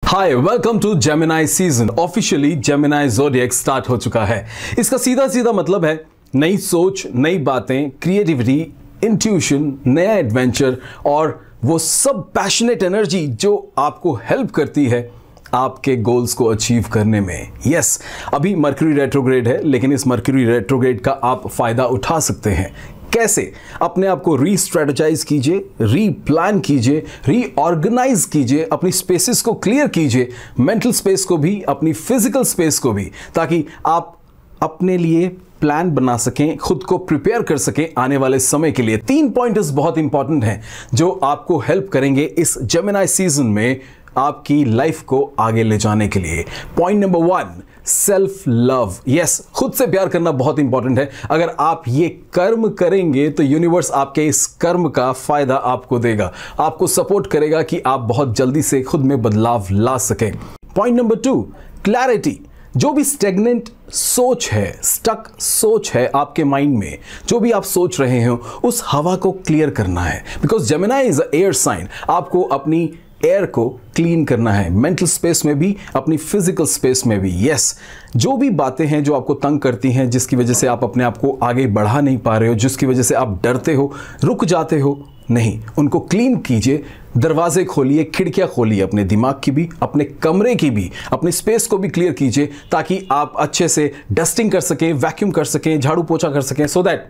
Hi welcome to Gemini season. Officially Gemini zodiac start हो चुका है। इसका सीधा सीधा मतलब है नई सोच, नई बातें, क्रिएटिविटी, इंट्यूशन, नया एडवेंचर और वो सब पैशनेट एनर्जी जो आपको हेल्प करती है आपके गोल्स को अचीव करने में। यस, अभी मर्क्यूरी रेट्रोग्रेड है, लेकिन इस मर्क्यूरी रेट्रोग्रेड का आप फायदा उठा सकते हैं। कैसे? अपने आप को रीस्ट्रेटेजाइज कीजिए, रीप्लान कीजिए, रीऑर्गेनाइज कीजिए, अपनी स्पेसेस को क्लियर कीजिए, मेंटल स्पेस को भी, अपनी फिजिकल स्पेस को भी, ताकि आप अपने लिए प्लान बना सकें, खुद को प्रिपेयर कर सकें आने वाले समय के लिए। 3 पॉइंट्स बहुत इंपॉर्टेंट हैं जो आपको हेल्प करेंगे इस जेमिनी सीजन में आपकी लाइफ को आगे ले जाने के लिए। Point number 1, self love. Yes, खुद से प्यार करना बहुत इंपॉर्टेंट है। अगर आप ये कर्म करेंगे तो यूनिवर्स आपके इस कर्म का फायदा आपको देगा, आपको सपोर्ट करेगा कि आप बहुत जल्दी से खुद में बदलाव ला सकें। Point number 2, clarity. जो भी स्टेगनेंट सोच है, स्टक सोच है आपके माइंड में, जो भी आप सोच रहे हो, उस हवा को क्लियर करना है। Because Gemini is a air sign. आपको अपनी एयर को क्लीन करना है, मेंटल स्पेस में भी, अपनी फिजिकल स्पेस में भी। यस, जो भी बातें हैं जो आपको तंग करती हैं, जिसकी वजह से आप अपने आप को आगे बढ़ा नहीं पा रहे हो, जिसकी वजह से आप डरते हो, रुक जाते हो, नहीं, उनको क्लीन कीजिए। दरवाजे खोलिए, खिड़कियां खोलिए, अपने दिमाग की भी, अपने कमरे की भी, अपनी स्पेस को भी क्लियर कीजिए, ताकि आप अच्छे से डस्टिंग कर सकें, वैक्यूम कर सकें, झाड़ू पोछा कर सकें, सो दैट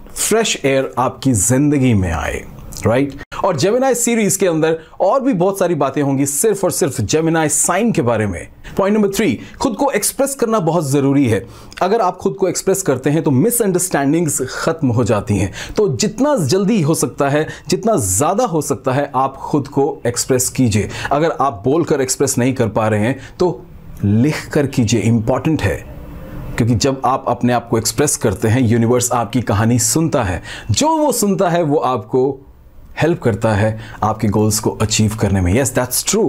फ्रेश एयर आपकी जिंदगी में आए। राइट? और जेमिनी सीरीज के अंदर और भी बहुत सारी बातें होंगी सिर्फ और सिर्फ जेमिनी साइन के बारे में। पॉइंट नंबर 3, खुद को एक्सप्रेस करना बहुत जरूरी है। अगर आप खुद को एक्सप्रेस करते हैं तो मिसअंडरस्टैंडिंग्स खत्म हो जाती हैं। तो जितना जल्दी हो सकता है, जितना ज्यादा हो सकता है, आप खुद को एक्सप्रेस कीजिए। अगर आप बोलकर एक्सप्रेस नहीं कर पा रहे हैं तो लिख कर कीजिए, इंपॉर्टेंट है। क्योंकि जब आप अपने आप को एक्सप्रेस करते हैं, यूनिवर्स आपकी कहानी सुनता है। जो वो सुनता है वो आपको हेल्प करता है आपके गोल्स को अचीव करने में। Yes, that's true.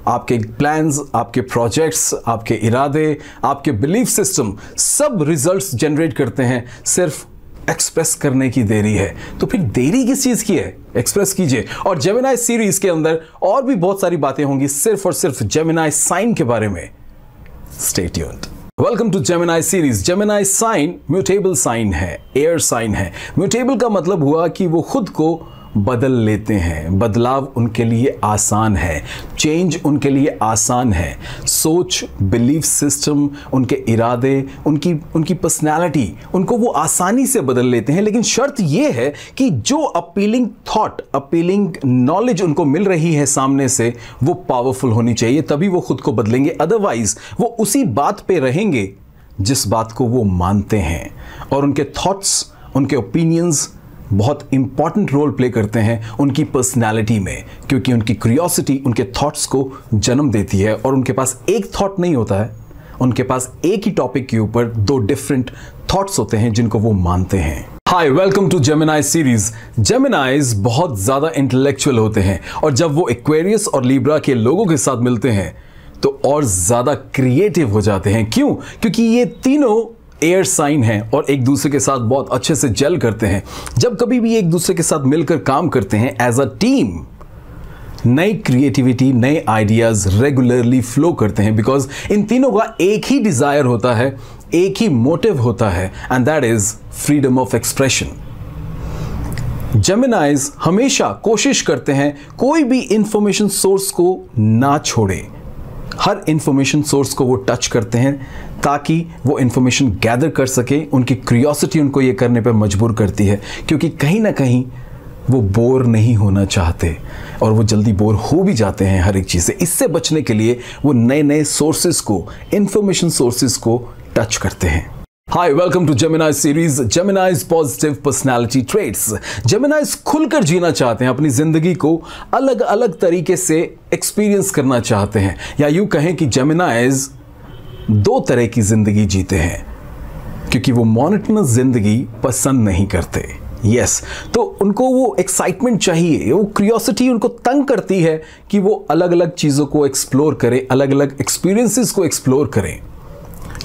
आपके प्लान्स, आपके प्रोजेक्ट्स, आपके इरादे, आपके बिलीफ सिस्टम सब रिजल्ट्स जनरेट करते हैं। सिर्फ एक्सप्रेस करने की देरी है। तो फिर देरी किस चीज की है? एक्सप्रेस कीजिए। और जेमिनी सीरीज के अंदर और भी बहुत सारी बातें होंगी सिर्फ और सिर्फ जेमिनी साइन के बारे में। Stay tuned. Welcome to Gemini series. Gemini sign mutable sign है, एयर साइन है। म्यूटेबल का मतलब हुआ कि वो खुद को बदल लेते हैं। बदलाव उनके लिए आसान है, चेंज उनके लिए आसान है। सोच, बिलीफ सिस्टम, उनके इरादे, उनकी पर्सनैलिटी, उनको वो आसानी से बदल लेते हैं। लेकिन शर्त ये है कि जो अपीलिंग थॉट, अपीलिंग नॉलेज उनको मिल रही है सामने से, वो पावरफुल होनी चाहिए, तभी वो खुद को बदलेंगे। अदरवाइज वो उसी बात पे रहेंगे जिस बात को वो मानते हैं। और उनके थॉट्स, उनके ओपिनियंस बहुत इंपॉर्टेंट रोल प्ले करते हैं उनकी पर्सनालिटी में, क्योंकि उनकी क्यूरियोसिटी उनके थॉट्स को जन्म देती है। और उनके पास एक थॉट नहीं होता है, उनके पास एक ही टॉपिक के ऊपर 2 डिफरेंट थॉट्स होते हैं जिनको वो मानते हैं। Hi, welcome to Gemini series. जेमिनीज बहुत ज्यादा इंटेलेक्चुअल होते हैं और जब वो एक्वेरियस और लिब्रा के लोगों के साथ मिलते हैं तो और ज्यादा क्रिएटिव हो जाते हैं। क्यों? क्योंकि ये तीनों एयर साइन है और एक दूसरे के साथ बहुत अच्छे से जेल करते हैं। जब कभी भी एक दूसरे के साथ मिलकर काम करते हैं एज अ टीम, नई क्रिएटिविटी, नए आइडियाज रेगुलरली फ्लो करते हैं। बिकॉज इन तीनों का एक ही डिजायर होता है, एक ही मोटिव होता है, and that is freedom of expression. Geminis हमेशा कोशिश करते हैं कोई भी इंफॉर्मेशन सोर्स को ना छोड़े। हर इंफॉर्मेशन सोर्स को वो टच करते हैं ताकि वो इंफॉर्मेशन गैदर कर सके। उनकी क्यूरियोसिटी उनको ये करने पर मजबूर करती है, क्योंकि कहीं ना कहीं वो बोर नहीं होना चाहते और वो जल्दी बोर हो भी जाते हैं हर एक चीज़ से। इससे बचने के लिए वो नए नए सोर्सेज को, इंफॉर्मेशन सोर्सेज को टच करते हैं। Hi, welcome to Gemini series. Geminis positive personality traits. Geminis खुलकर जीना चाहते हैं, अपनी जिंदगी को अलग अलग तरीके से एक्सपीरियंस करना चाहते हैं। या यूं कहें कि जेमिनीज 2 तरह की जिंदगी जीते हैं, क्योंकि वो मोनोटोनस जिंदगी पसंद नहीं करते। यस, तो उनको वो एक्साइटमेंट चाहिए, वो क्यूरियोसिटी उनको तंग करती है कि वो अलग अलग चीज़ों को एक्सप्लोर करें, अलग अलग एक्सपीरियंसेस को एक्सप्लोर करें।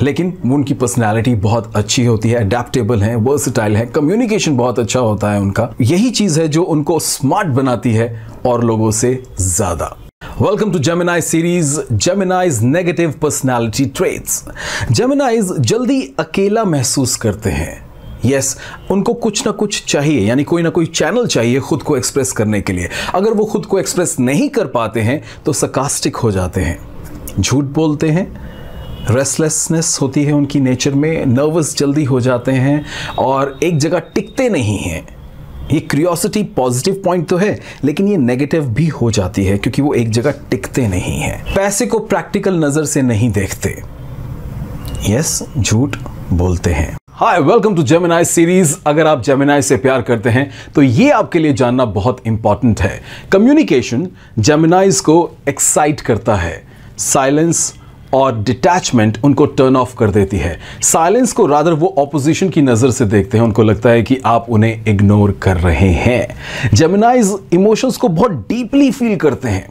लेकिन उनकी पर्सनालिटी बहुत अच्छी होती है, अडेप्टेबल है, वर्सेटाइल है, कम्युनिकेशन बहुत अच्छा होता है उनका। यही चीज़ है जो उनको स्मार्ट बनाती है और लोगों से ज़्यादा। Welcome to Gemini series, Gemini's negative personality traits. Geminis जल्दी अकेला महसूस करते हैं. यस, उनको कुछ ना कुछ चाहिए, यानी कोई ना कोई चैनल चाहिए खुद को एक्सप्रेस करने के लिए. अगर वो खुद को एक्सप्रेस नहीं कर पाते हैं तो sarcastic हो जाते हैं, झूठ बोलते हैं, रेस्टलेसनेस होती है उनकी नेचर में, नर्वस जल्दी हो जाते हैं और एक जगह टिकते नहीं हैं. ये क्यूरियोसिटी पॉजिटिव पॉइंट तो है, लेकिन ये नेगेटिव भी हो जाती है क्योंकि वो एक जगह टिकते नहीं हैं. पैसे को प्रैक्टिकल नजर से नहीं देखते. यस, झूठ बोलते हैं. Hi, welcome to Gemini series. अगर आप जेमिनी से प्यार करते हैं तो ये आपके लिए जानना बहुत इंपॉर्टेंट है. कम्युनिकेशन जेमिनीज को एक्साइट करता है. साइलेंस और डिटैचमेंट उनको टर्न ऑफ कर देती है. साइलेंस को रादर वो ऑपोजिशन की नजर से देखते हैं. उनको लगता है कि आप उन्हें इग्नोर कर रहे हैं. जेमिनीज इमोशंस को बहुत डीपली फील करते हैं,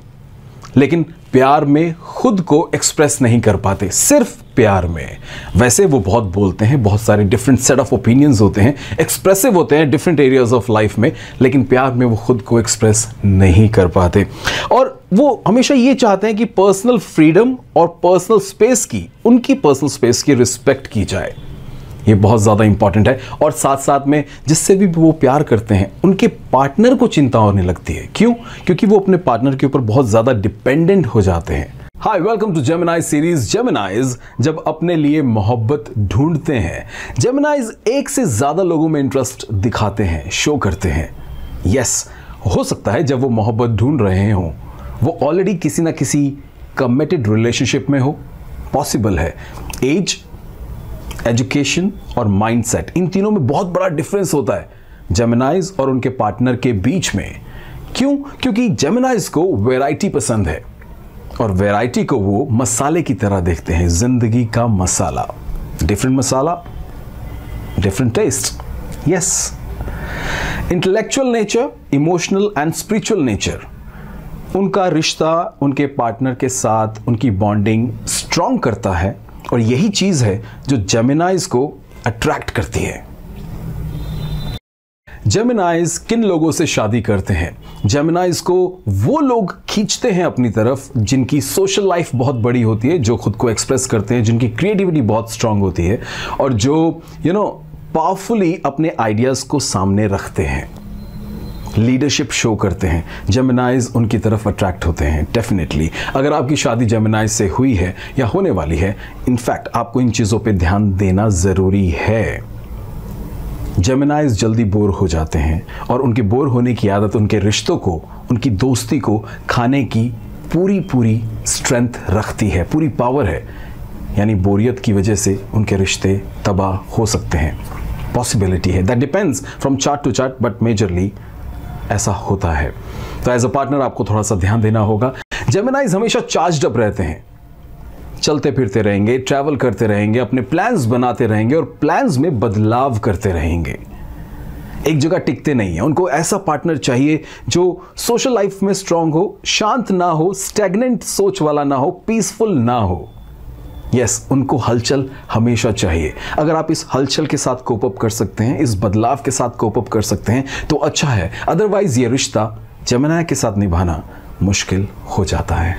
लेकिन प्यार में खुद को एक्सप्रेस नहीं कर पाते. सिर्फ प्यार में. वैसे वो बहुत बोलते हैं, बहुत सारे डिफरेंट सेट ऑफ ओपिनियंस होते हैं, एक्सप्रेसिव होते हैं डिफरेंट एरियाज ऑफ लाइफ में, लेकिन प्यार में वो खुद को एक्सप्रेस नहीं कर पाते. और वो हमेशा ये चाहते हैं कि पर्सनल फ्रीडम और पर्सनल स्पेस की, उनकी पर्सनल स्पेस की रिस्पेक्ट की जाए. ये बहुत ज़्यादा इंपॉर्टेंट है. और साथ साथ में जिससे भी वो प्यार करते हैं उनके पार्टनर को चिंता होने लगती है. क्यों? क्योंकि वो अपने पार्टनर के ऊपर बहुत ज़्यादा डिपेंडेंट हो जाते हैं. Hi, welcome to Gemini series. जेमिनीज जब अपने लिए मोहब्बत ढूंढते हैं, जेमिनीज एक से ज़्यादा लोगों में इंटरेस्ट दिखाते हैं, शो करते हैं. यस, हो सकता है जब वो मोहब्बत ढूंढ रहे हों वो ऑलरेडी किसी ना किसी कमिटेड रिलेशनशिप में हो. पॉसिबल है. एज, एजुकेशन और माइंडसेट, इन तीनों में बहुत बड़ा डिफरेंस होता है जेमिनीज और उनके पार्टनर के बीच में. क्यों? क्योंकि जेमिनीज को वैरायटी पसंद है और वैरायटी को वो मसाले की तरह देखते हैं. जिंदगी का masala, different masala, different taste. Yes, intellectual nature, emotional and spiritual nature, उनका रिश्ता उनके पार्टनर के साथ उनकी बॉन्डिंग स्ट्रॉन्ग करता है. और यही चीज है जो जेमिनीज को अट्रैक्ट करती है. जेमिनीज किन लोगों से शादी करते हैं? जेमिनीज को वो लोग खींचते हैं अपनी तरफ जिनकी सोशल लाइफ बहुत बड़ी होती है, जो खुद को एक्सप्रेस करते हैं, जिनकी क्रिएटिविटी बहुत स्ट्रांग होती है और जो पावरफुली अपने आइडियाज को सामने रखते हैं, लीडरशिप शो करते हैं. जेमिनीज उनकी तरफ अट्रैक्ट होते हैं. डेफिनेटली अगर आपकी शादी जेमिनीज से हुई है या होने वाली है, इनफैक्ट आपको इन चीज़ों पे ध्यान देना ज़रूरी है. जेमिनीज जल्दी बोर हो जाते हैं और उनके बोर होने की आदत उनके रिश्तों को, उनकी दोस्ती को खाने की पूरी स्ट्रेंथ रखती है, पूरी पावर है. यानी बोरियत की वजह से उनके रिश्ते तबाह हो सकते हैं. पॉसिबिलिटी है. That depends from chart to chart, but majorly ऐसा होता है. तो एज अ पार्टनर आपको थोड़ा सा ध्यान देना होगा. जेमिनीज हमेशा चार्ज्ड अप रहते हैं, चलते फिरते रहेंगे, ट्रैवल करते रहेंगे, अपने प्लान्स बनाते रहेंगे और प्लान्स में बदलाव करते रहेंगे. एक जगह टिकते नहीं है. उनको ऐसा पार्टनर चाहिए जो सोशल लाइफ में स्ट्रांग हो, शांत ना हो, स्टैग्नेंट सोच वाला ना हो, पीसफुल ना हो. यस, उनको हलचल हमेशा चाहिए. अगर आप इस हलचल के साथ कोप अप कर सकते हैं, इस बदलाव के साथ कोप अप कर सकते हैं तो अच्छा है. अदरवाइज ये रिश्ता जेमिनी के साथ निभाना मुश्किल हो जाता है.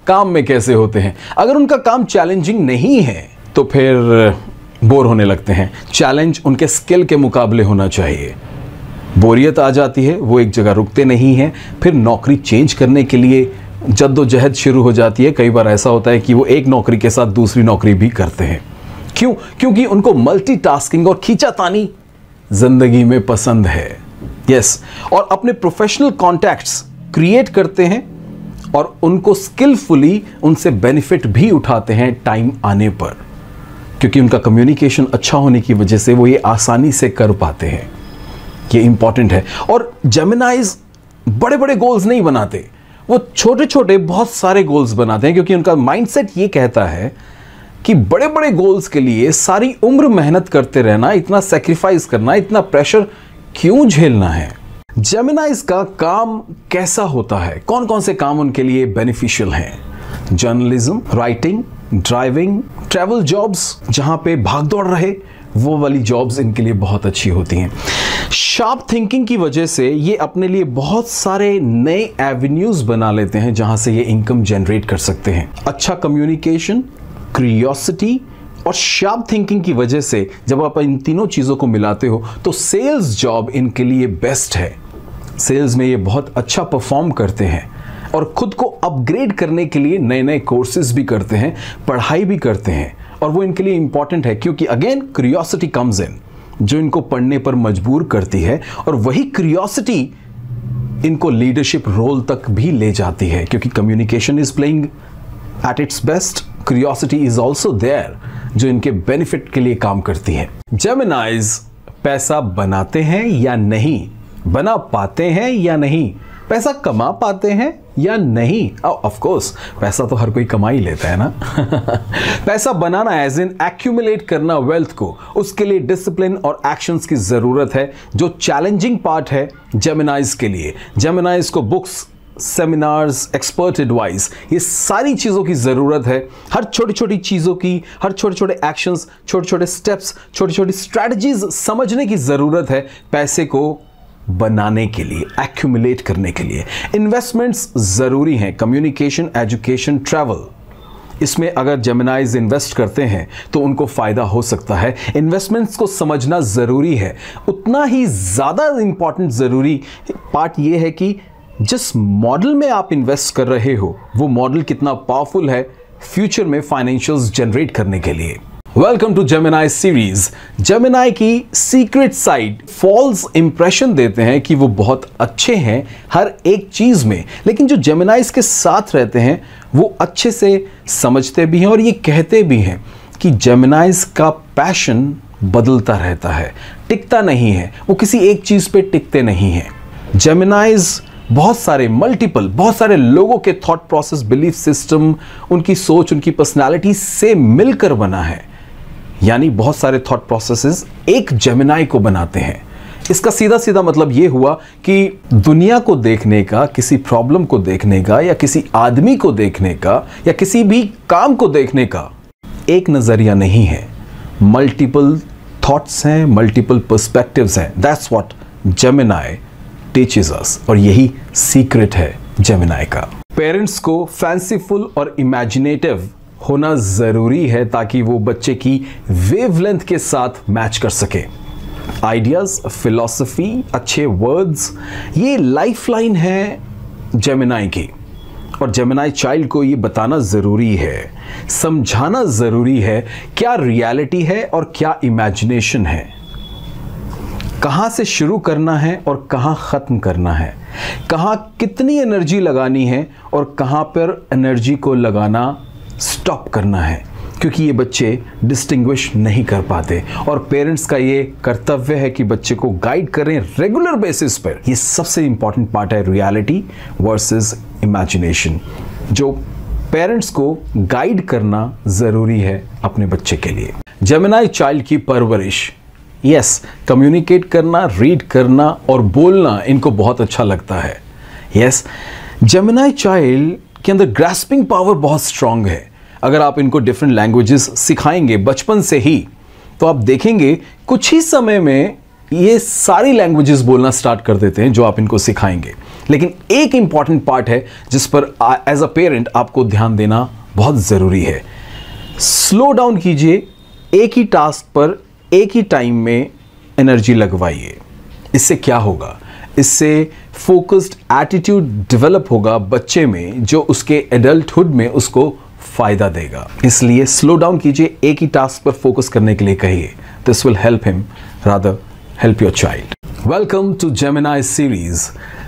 काम में कैसे होते हैं? अगर उनका काम चैलेंजिंग नहीं है तो फिर बोर होने लगते हैं. चैलेंज उनके स्किल के मुकाबले होना चाहिए. बोरियत आ जाती है, वो एक जगह रुकते नहीं हैं, फिर नौकरी चेंज करने के लिए जद्दोजहद शुरू हो जाती है. कई बार ऐसा होता है कि वो एक नौकरी के साथ दूसरी नौकरी भी करते हैं. क्यों? क्योंकि उनको मल्टीटास्किंग और खींचातानी जिंदगी में पसंद है. यस, और अपने प्रोफेशनल कॉन्टैक्ट्स क्रिएट करते हैं और उनको स्किलफुली उनसे बेनिफिट भी उठाते हैं टाइम आने पर, क्योंकि उनका कम्युनिकेशन अच्छा होने की वजह से वो ये आसानी से कर पाते हैं. ये इंपॉर्टेंट है. और जेमिनीज बड़े बड़े गोल्स नहीं बनाते, वो छोटे छोटे बहुत सारे गोल्स बनाते हैं, क्योंकि उनका माइंडसेट ये कहता है कि बड़े बड़े गोल्स के लिए सारी उम्र मेहनत करते रहना, इतना सैक्रिफाइस करना, इतना प्रेशर क्यों झेलना है. जेमिनीज का काम कैसा होता है? कौन कौन से काम उनके लिए बेनिफिशियल हैं? Journalism, writing, driving, travel jobs जहां पे भागदौड़ रहे, वो वाली जॉब्स इनके लिए बहुत अच्छी होती हैं। शार्प थिंकिंग की वजह से ये अपने लिए बहुत सारे नए एवेन्यूज बना लेते हैं जहां से ये इनकम जनरेट कर सकते हैं। अच्छा कम्युनिकेशन, क्यूरियोसिटी और शार्प थिंकिंग की वजह से जब आप इन तीनों चीज़ों को मिलाते हो तो सेल्स जॉब इनके लिए बेस्ट है। सेल्स में ये बहुत अच्छा परफॉर्म करते हैं और खुद को अपग्रेड करने के लिए नए नए कोर्सेज भी करते हैं, पढ़ाई भी करते हैं, और वो इनके लिए इंपॉर्टेंट है क्योंकि अगेन क्यूरियोसिटी कम्स इन, जो इनको पढ़ने पर मजबूर करती है, और वही क्यूरियोसिटी इनको लीडरशिप रोल तक भी ले जाती है क्योंकि communication is playing at its best, curiosity is also there जो इनके बेनिफिट के लिए काम करती है। जेमिनाइज पैसा बनाते हैं या नहीं, बना पाते हैं या नहीं, पैसा कमा पाते हैं या नहीं? ऑफ कोर्स पैसा तो हर कोई कमा ही लेता है ना। पैसा बनाना एज इन एक्यूमुलेट करना वेल्थ को, उसके लिए डिसिप्लिन और एक्शंस की जरूरत है, जो चैलेंजिंग पार्ट है जेमिनाइज के लिए। जेमिनाइज को बुक्स, सेमिनार्स, एक्सपर्ट एडवाइस, ये सारी चीज़ों की ज़रूरत है। हर छोटी छोटी चीज़ों की, हर छोटे छोटे एक्शंस, छोटे छोटे स्टेप्स, छोटी छोटी स्ट्रैटेजीज समझने की ज़रूरत है पैसे को बनाने के लिए, एक्यूमुलेट करने के लिए। इन्वेस्टमेंट्स ज़रूरी हैं, कम्युनिकेशन, एजुकेशन, ट्रैवल, इसमें अगर जेमिनाइज इन्वेस्ट करते हैं तो उनको फ़ायदा हो सकता है। इन्वेस्टमेंट्स को समझना ज़रूरी है। उतना ही ज़्यादा इंपॉर्टेंट ज़रूरी पार्ट ये है कि जिस मॉडल में आप इन्वेस्ट कर रहे हो वो मॉडल कितना पावरफुल है फ्यूचर में फाइनेंशियल्स जनरेट करने के लिए। Welcome to Gemini series. Gemini की सीक्रेट साइड फॉल्स इंप्रेशन देते हैं कि वो बहुत अच्छे हैं हर एक चीज में, लेकिन जो जेमिनाइज के साथ रहते हैं वो अच्छे से समझते भी हैं और ये कहते भी हैं कि जेमिनाइज का पैशन बदलता रहता है, टिकता नहीं है, वो किसी एक चीज पे टिकते नहीं है। जेमिनाइज बहुत सारे लोगों के थॉट प्रोसेस, बिलीफ सिस्टम, उनकी सोच, उनकी पर्सनालिटी से मिलकर बना है। यानी बहुत सारे थॉट प्रोसेसेस एक जेमिनाई को बनाते हैं। इसका सीधा सीधा मतलब यह हुआ कि दुनिया को देखने का, किसी प्रॉब्लम को देखने का, या किसी आदमी को देखने का, या किसी भी काम को देखने का एक नजरिया नहीं है, मल्टीपल थॉट्स हैं, मल्टीपल पर्सपेक्टिव्स हैं। That's what Gemini teaches us, और यही सीक्रेट है जेमिनाई का। पेरेंट्स को फैंसीफुल और इमेजिनेटिव होना जरूरी है ताकि वो बच्चे की वेवलेंथ के साथ मैच कर सके। आइडियाज, फिलॉसफी, अच्छे वर्ड्स, ये लाइफलाइन है जेमिनाई की, और जेमिनाई चाइल्ड को ये बताना जरूरी है, समझाना जरूरी है क्या रियलिटी है और क्या इमेजिनेशन है, कहां से शुरू करना है और कहां खत्म करना है, कहां कितनी एनर्जी लगानी है और कहां पर एनर्जी को लगाना स्टॉप करना है, क्योंकि ये बच्चे डिस्टिंग्विश नहीं कर पाते और पेरेंट्स का ये कर्तव्य है कि बच्चे को गाइड करें रेगुलर बेसिस पर। ये सबसे इंपॉर्टेंट पार्ट है, रियलिटी वर्सेस इमेजिनेशन, जो पेरेंट्स को गाइड करना जरूरी है अपने बच्चे के लिए। जेमिनाई चाइल्ड की परवरिश, यस, कम्युनिकेट करना, रीड करना और बोलना इनको बहुत अच्छा लगता है। यस, जेमिनाई चाइल्ड के अंदर ग्रास्पिंग पावर बहुत स्ट्रांग है। अगर आप इनको डिफरेंट लैंग्वेजेस सिखाएंगे बचपन से ही तो आप देखेंगे कुछ ही समय में ये सारी लैंग्वेजेस बोलना स्टार्ट कर देते हैं जो आप इनको सिखाएंगे। लेकिन एक इंपॉर्टेंट पार्ट है जिस पर एज अ पेरेंट आपको ध्यान देना बहुत ज़रूरी है। स्लो डाउन कीजिए, एक ही टास्क पर एक ही टाइम में एनर्जी लगवाइए। इससे क्या होगा? इससे फोकस्ड एटीट्यूड डेवलप होगा बच्चे में, जो उसके एडल्टहुड में उसको फायदा देगा। इसलिए स्लो डाउन कीजिए, एक ही टास्क पर फोकस करने के लिए कहिए। This will help him, rather help your child. Welcome to Gemini series.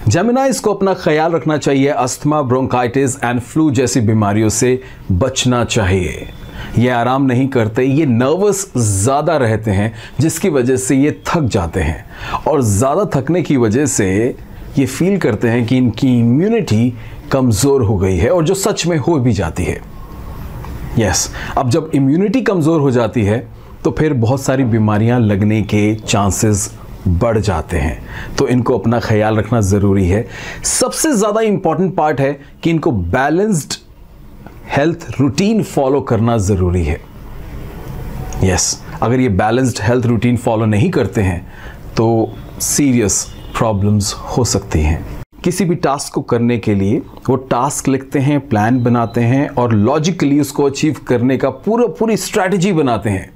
Geminis को अपना ख्याल रखना चाहिए, अस्थमा, ब्रोंकाइटिस एंड फ्लू जैसी बीमारियों से बचना चाहिए। ये आराम नहीं करते, ये नर्वस ज़्यादा रहते हैं जिसकी वजह से ये थक जाते हैं, और ज़्यादा थकने की वजह से ये फील करते हैं कि इनकी इम्यूनिटी कमज़ोर हो गई है, और जो सच में हो भी जाती है। यस, अब जब इम्यूनिटी कमज़ोर हो जाती है तो फिर बहुत सारी बीमारियां लगने के चांसेस बढ़ जाते हैं, तो इनको अपना ख्याल रखना ज़रूरी है। सबसे ज़्यादा इम्पॉर्टेंट पार्ट है कि इनको बैलेंस्ड हेल्थ रूटीन फॉलो करना ज़रूरी है। यस, अगर ये बैलेंस्ड हेल्थ रूटीन फॉलो नहीं करते हैं तो सीरियस प्रॉब्लम्स हो सकती हैं। किसी भी टास्क को करने के लिए वो टास्क लिखते हैं, प्लान बनाते हैं और लॉजिकली उसको अचीव करने का पूरी स्ट्रैटेजी बनाते हैं।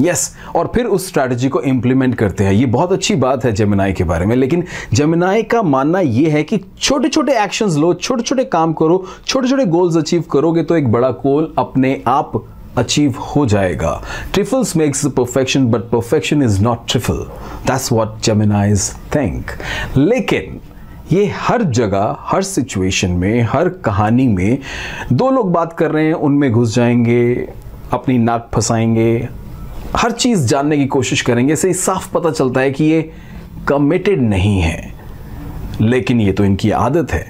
यस, और फिर उस स्ट्रैटेजी को इंप्लीमेंट करते हैं। ये बहुत अच्छी बात है जेमिनी के बारे में, लेकिन जेमिनी का मानना ये है कि छोटे छोटे एक्शंस लो, छोटे छोटे काम करो, छोटे छोटे गोल्स अचीव करोगे तो एक बड़ा गोल अपने आप अचीव हो जाएगा। Trifles makes the perfection but perfection is not trifle, that's what Geminis think. लेकिन ये हर जगह, हर सिचुएशन में, हर कहानी में दो लोग बात कर रहे हैं, उनमें घुस जाएंगे, अपनी नाक फंसाएंगे, हर चीज जानने की कोशिश करेंगे। इससे साफ पता चलता है कि ये कमिटेड नहीं है, लेकिन ये तो इनकी आदत है।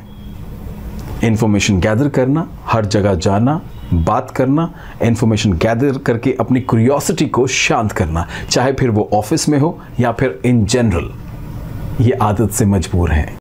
इंफॉर्मेशन गैदर करना, हर जगह जाना, बात करना, इंफॉर्मेशन गैदर करके अपनी क्यूरियोसिटी को शांत करना, चाहे फिर वो ऑफिस में हो या फिर इन जनरल, ये आदत से मजबूर हैं।